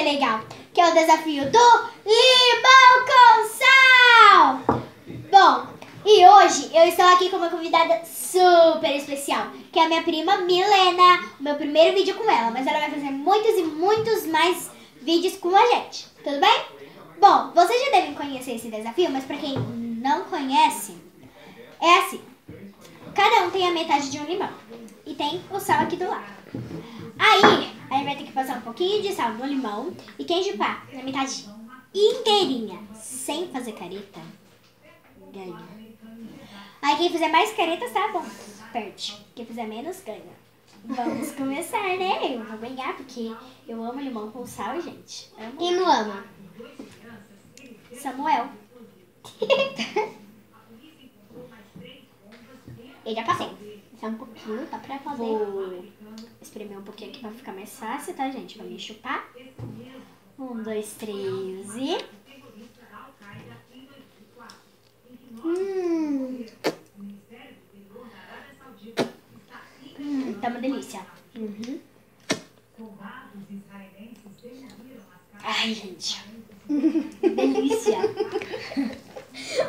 super legal, que é o desafio do limão com sal. Bom, e hoje eu estou aqui com uma convidada super especial, que é a minha prima Milena. O meu primeiro vídeo com ela, mas ela vai fazer muitos e muitos mais vídeos com a gente, tudo bem? Bom, vocês já devem conhecer esse desafio, mas para quem não conhece, é assim. Cada um tem a metade de um limão e tem o sal aqui do lado. Aí vai ter que passar um pouquinho de sal no limão e quem chupar na metade inteirinha, sem fazer careta, ganha. Aí quem fizer mais caretas, tá bom, perde. Quem fizer menos, ganha. Vamos começar, né? Eu vou ganhar porque eu amo limão com sal, gente. Amo. Quem não ama? Samuel. Eu já passei. Só um pouquinho, tá pra fazer. Vou espremer um pouquinho aqui pra ficar mais fácil, tá, gente? Pra me chupar. 1, 2, 3 e... Tá uma delícia. Ai, gente. Delícia.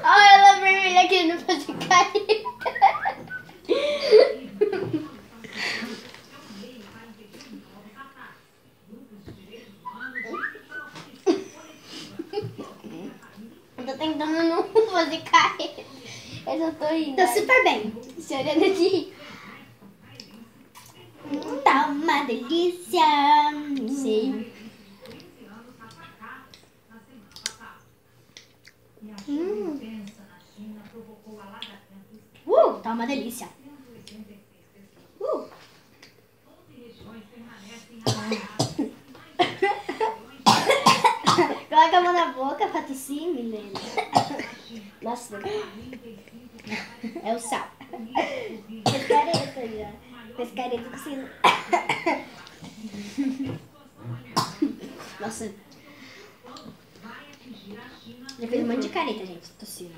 Olha ela vermelha querendo fazer careta. Eu tô tentando não fazer careta. Eu só tô indo. Tá super bem. Se olhando aqui. Tá uma delícia. Sim. Tá uma delícia. Coloca a mão na boca pra tossir, Milena. Nossa. É o sal. Fez careta já. Fez careta tossindo. Nossa. Já fez um monte de careta, gente, tossindo.